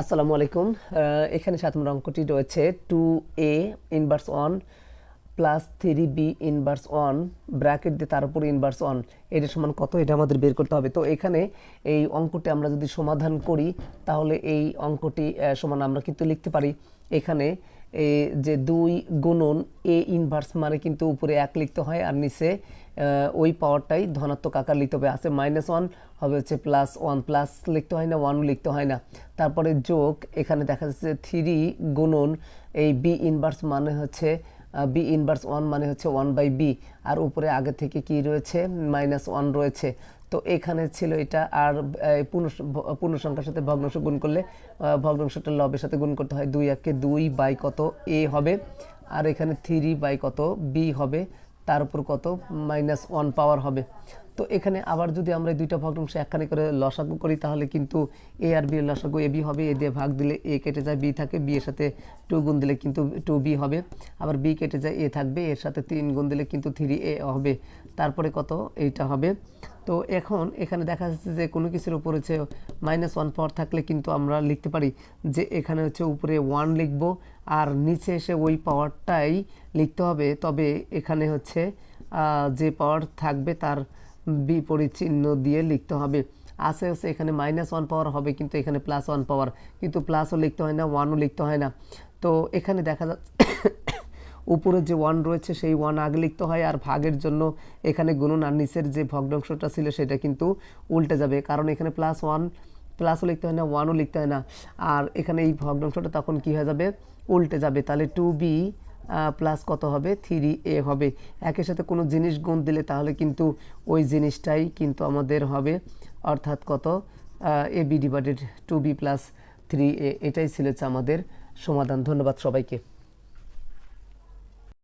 আসসালামু আলাইকুম। এখানে 7 নম্বর অঙ্কটি রয়েছে 2a inverse 1 plus 3b inverse 1 bracket দিয়ে তার উপর ইনভার্স 1 এটা সমান কত, এটা আমাদের বের করতে হবে। তো এখানে এই অঙ্কটি আমরা যদি সমাধান করি তাহলে এই অঙ্কটি সমান আমরা কিন্তু লিখতে পারি এখানে যে 2 গুণন a ইনভার্স মানে কিন্তু উপরে 1 লিখতে হয় আর নিচে ওই পাওয়ারটাই ধনাত্মক আকার লিখতে হবে। আছে -1 হবে হচ্ছে +1, প্লাস লিখতে হয় না, 1 লিখতে হয় না। তারপরে যোগ এখানে দেখা যাচ্ছে 3 গুণন এই b ইনভার্স মানে হচ্ছে b ইনভার্স 1 মানে হচ্ছে 1/b আর উপরে আগে থেকে কি রয়েছে -1 রয়েছে। তো এখানে ছিল এটা আর পূর্ণ সংখ্যার সাথে ভগ্নাংশ গুণ করলে ভগ্নাংশটা লবের সাথে গুণ করতে হয়। 2 একে 2 বাই কত a হবে আর এখানে 3 বাই কত b হবে, তার উপর কত -1 পাওয়ার হবে। তো এখানে আবার যদি আমরা এই দুইটা ভগ্নাংশ একখানে করে লসাগু করি তাহলে কিন্তু a আর b এর লসাগু ab হবে। a দিয়ে ভাগ দিলে a কেটে যায়, b থাকে, b এর সাথে 2 গুণ দিলে কিন্তু 2b হবে। আবার b কেটে যায়, a থাকবে, এর সাথে 3 গুণ দিলে কিন্তু 3a হবে। তারপরে কত এইটা হবে। তো এখন এখানে দেখা যাচ্ছে যে কোনো কিছুর উপর হচ্ছে -1 পাওয়ার থাকলে কিন্তু আমরা লিখতে পারি যে এখানে হচ্ছে উপরে 1 লিখব আর নিচে এসে ওই পাওয়ারটাই লিখতে হবে। তবে এখানে হচ্ছে যে পাওয়ার থাকবে তার বিপরীত চিহ্ন দিয়ে লিখতে হবে। আছে হচ্ছে এখানে -1 পাওয়ার হবে কিন্তু এখানে +1 পাওয়ার, কিন্তু প্লাসও লিখতে হয় না, 1ও লিখতে হয় না। তো এখানে দেখা যাচ্ছে উপরে যে 1 রয়েছে সেই 1 আগে লিখতে হয় আর ভাগের জন্য এখানে গুণন আর নিচের যে ভগ্নাংশটা ছিল সেটা কিন্তু উল্টে যাবে, কারণ এখানে +1 প্লাসও লিখতে হয় না, 1ও লিখতে হয় না। আর এখানে এই ভগ্নাংশটা তখন কি হয়ে যাবে, উল্টে যাবে। তাহলে 2b প্লাস কত হবে 3a হবে। একের সাথে কোনো জিনিস গুণ দিলে তাহলে কিন্তু ওই জিনিসটাই কিন্তু আমাদের হবে, অর্থাৎ কত ab divided 2b plus 3a। এটাই ছিল আমাদের সমাধান। ধন্যবাদ সবাইকে।